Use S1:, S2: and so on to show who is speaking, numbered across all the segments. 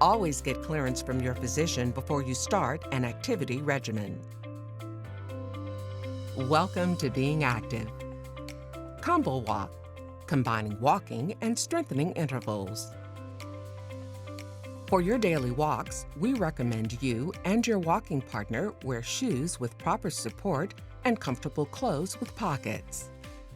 S1: Always get clearance from your physician before you start an activity regimen. Welcome to Being Active. Combo Walk, combining walking and strengthening intervals. For your daily walks, we recommend you and your walking partner wear shoes with proper support and comfortable clothes with pockets.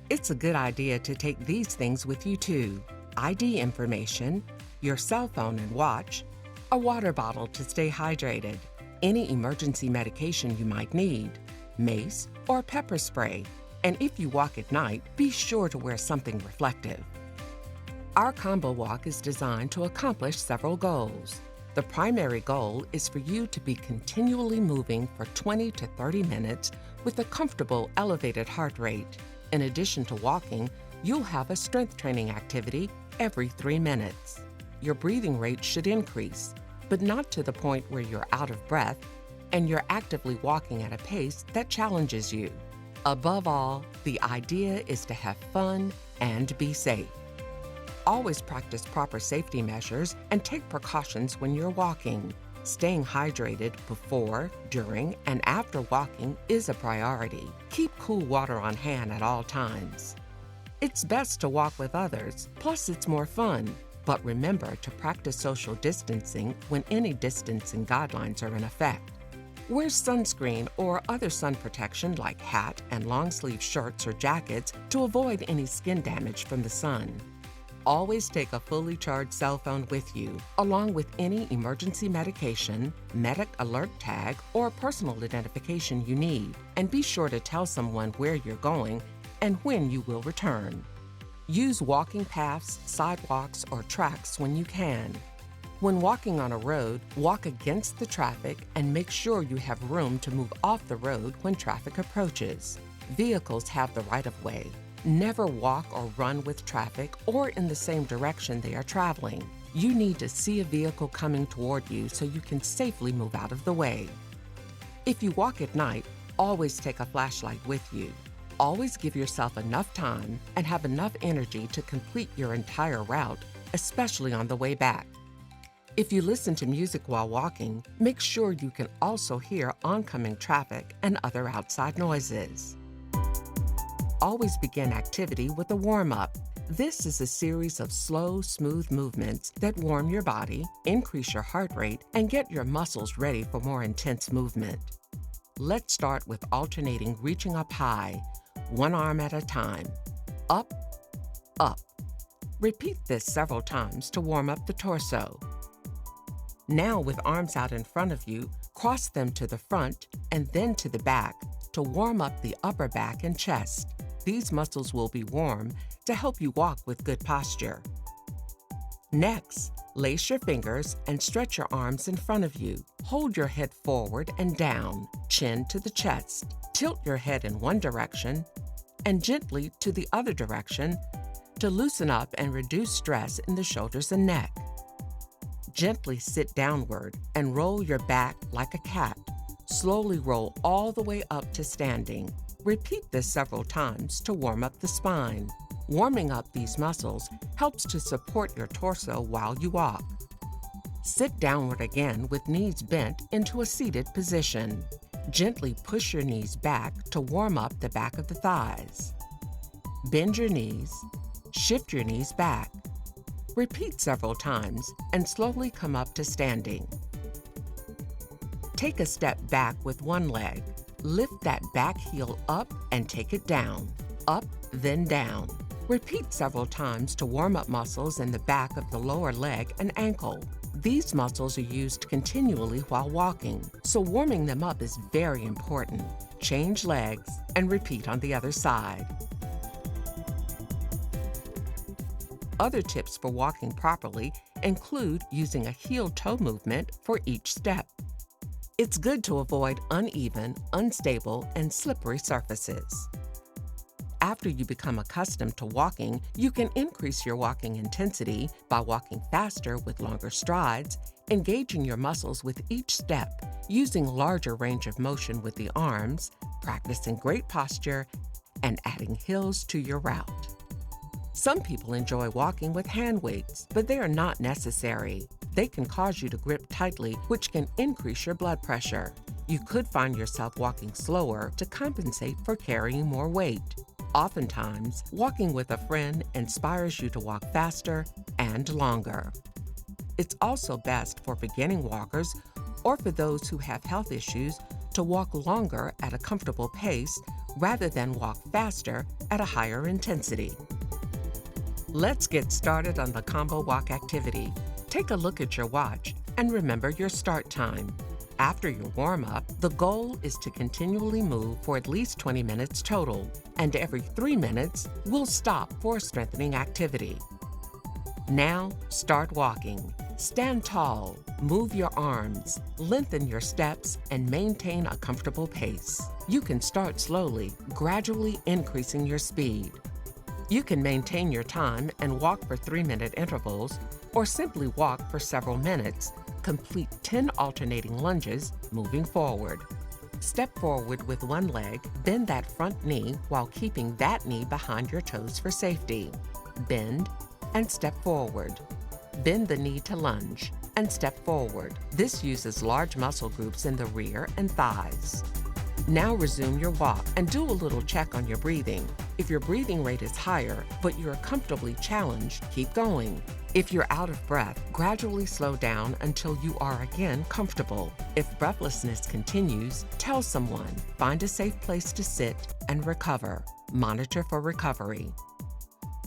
S1: It's a good idea to take these things with you too: ID information, your cell phone and watch, a water bottle to stay hydrated, any emergency medication you might need, mace or pepper spray, and if you walk at night, be sure to wear something reflective. Our combo walk is designed to accomplish several goals. The primary goal is for you to be continually moving for 20 to 30 minutes with a comfortable elevated heart rate. In addition to walking, you'll have a strength training activity every 3 minutes. Your breathing rate should increase, but not to the point where you're out of breath and you're actively walking at a pace that challenges you. Above all, the idea is to have fun and be safe. Always practice proper safety measures and take precautions when you're walking. Staying hydrated before, during, and after walking is a priority. Keep cool water on hand at all times. It's best to walk with others, plus it's more fun. But remember to practice social distancing when any distancing guidelines are in effect. Wear sunscreen or other sun protection like hat and long-sleeve shirts or jackets to avoid any skin damage from the sun. Always take a fully charged cell phone with you, along with any emergency medication, medic alert tag, or personal identification you need, and be sure to tell someone where you're going and when you will return. Use walking paths, sidewalks, or tracks when you can. When walking on a road, walk against the traffic and make sure you have room to move off the road when traffic approaches. Vehicles have the right of way. Never walk or run with traffic or in the same direction they are traveling. You need to see a vehicle coming toward you so you can safely move out of the way. If you walk at night, always take a flashlight with you. Always give yourself enough time and have enough energy to complete your entire route, especially on the way back. If you listen to music while walking, make sure you can also hear oncoming traffic and other outside noises. Always begin activity with a warm-up. This is a series of slow, smooth movements that warm your body, increase your heart rate, and get your muscles ready for more intense movement. Let's start with alternating reaching up high, one arm at a time. Up, up. Repeat this several times to warm up the torso. Now, with arms out in front of you, cross them to the front and then to the back to warm up the upper back and chest. These muscles will be warm to help you walk with good posture. Next, lace your fingers and stretch your arms in front of you. Hold your head forward and down, chin to the chest. Tilt your head in one direction and gently to the other direction to loosen up and reduce stress in the shoulders and neck. Gently sit downward and roll your back like a cat. Slowly roll all the way up to standing. Repeat this several times to warm up the spine. Warming up these muscles helps to support your torso while you walk. Sit downward again with knees bent into a seated position. Gently push your knees back to warm up the back of the thighs. Bend your knees, shift your knees back. Repeat several times and slowly come up to standing. Take a step back with one leg. Lift that back heel up and take it down. Up, then down. Repeat several times to warm up muscles in the back of the lower leg and ankle. These muscles are used continually while walking, so warming them up is very important. Change legs and repeat on the other side. Other tips for walking properly include using a heel-toe movement for each step. It's good to avoid uneven, unstable, and slippery surfaces. After you become accustomed to walking, you can increase your walking intensity by walking faster with longer strides, engaging your muscles with each step, using larger range of motion with the arms, practicing great posture, and adding hills to your route. Some people enjoy walking with hand weights, but they are not necessary. They can cause you to grip tightly, which can increase your blood pressure. You could find yourself walking slower to compensate for carrying more weight. Oftentimes, walking with a friend inspires you to walk faster and longer. It's also best for beginning walkers or for those who have health issues to walk longer at a comfortable pace rather than walk faster at a higher intensity. Let's get started on the combo walk activity. Take a look at your watch and remember your start time. After your warm-up, the goal is to continually move for at least 20 minutes total, and every 3 minutes, we'll stop for a strengthening activity. Now, start walking. Stand tall, move your arms, lengthen your steps, and maintain a comfortable pace. You can start slowly, gradually increasing your speed. You can maintain your time and walk for 3-minute intervals, or simply walk for several minutes. Complete 10 alternating lunges, moving forward. Step forward with one leg, bend that front knee while keeping that knee behind your toes for safety. Bend and step forward. Bend the knee to lunge and step forward. This uses large muscle groups in the rear and thighs. Now resume your walk and do a little check on your breathing. If your breathing rate is higher, but you're comfortably challenged, keep going. If you're out of breath, gradually slow down until you are again comfortable. If breathlessness continues, tell someone. Find a safe place to sit and recover. Monitor for recovery.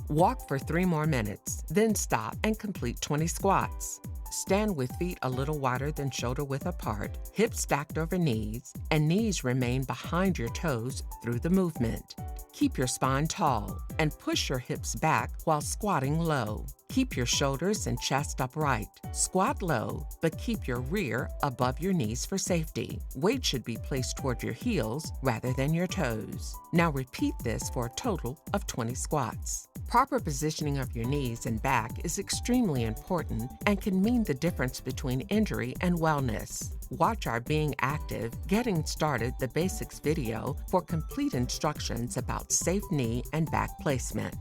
S1: Walk for 3 more minutes, then stop and complete 20 squats. Stand with feet a little wider than shoulder width apart, hips stacked over knees, and knees remain behind your toes through the movement. Keep your spine tall and push your hips back while squatting low. Keep your shoulders and chest upright. Squat low, but keep your rear above your knees for safety. Weight should be placed toward your heels rather than your toes. Now repeat this for a total of 20 squats. Proper positioning of your knees and back is extremely important and can mean the difference between injury and wellness. Watch our Being Active, Getting Started the Basics video for complete instructions about safe knee and back placement.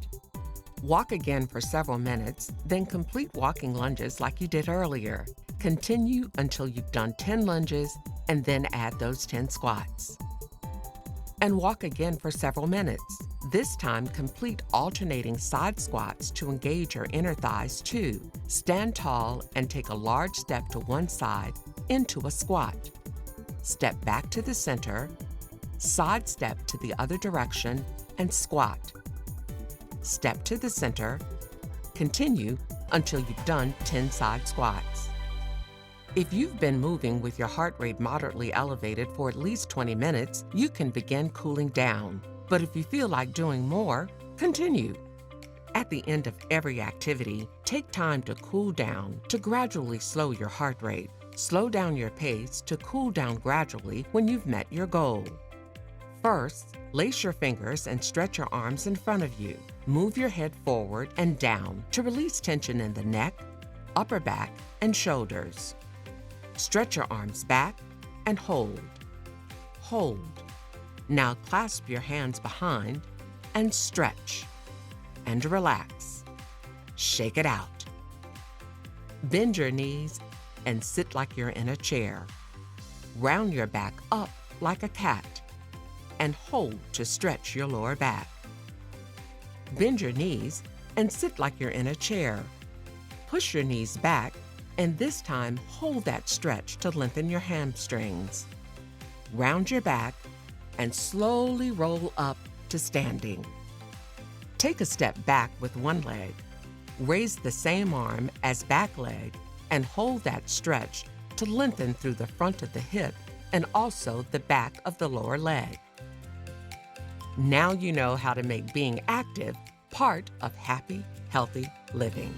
S1: Walk again for several minutes, then complete walking lunges like you did earlier. Continue until you've done 10 lunges and then add those 10 squats. And walk again for several minutes. This time, complete alternating side squats to engage your inner thighs too. Stand tall and take a large step to one side into a squat. Step back to the center, side step to the other direction, and squat. Step to the center, continue until you've done 10 side squats. If you've been moving with your heart rate moderately elevated for at least 20 minutes, you can begin cooling down. But if you feel like doing more, continue. At the end of every activity, take time to cool down to gradually slow your heart rate. Slow down your pace to cool down gradually when you've met your goal. First, lace your fingers and stretch your arms in front of you. Move your head forward and down to release tension in the neck, upper back, and shoulders. Stretch your arms back and hold. Hold. Now clasp your hands behind and stretch and relax. Shake it out. Bend your knees and sit like you're in a chair. Round your back up like a cat and hold to stretch your lower back. Bend your knees and sit like you're in a chair. Push your knees back and this time hold that stretch to lengthen your hamstrings. Round your back and slowly roll up to standing. Take a step back with one leg. Raise the same arm as back leg and hold that stretch to lengthen through the front of the hip and also the back of the lower leg. Now you know how to make being active part of happy, healthy living.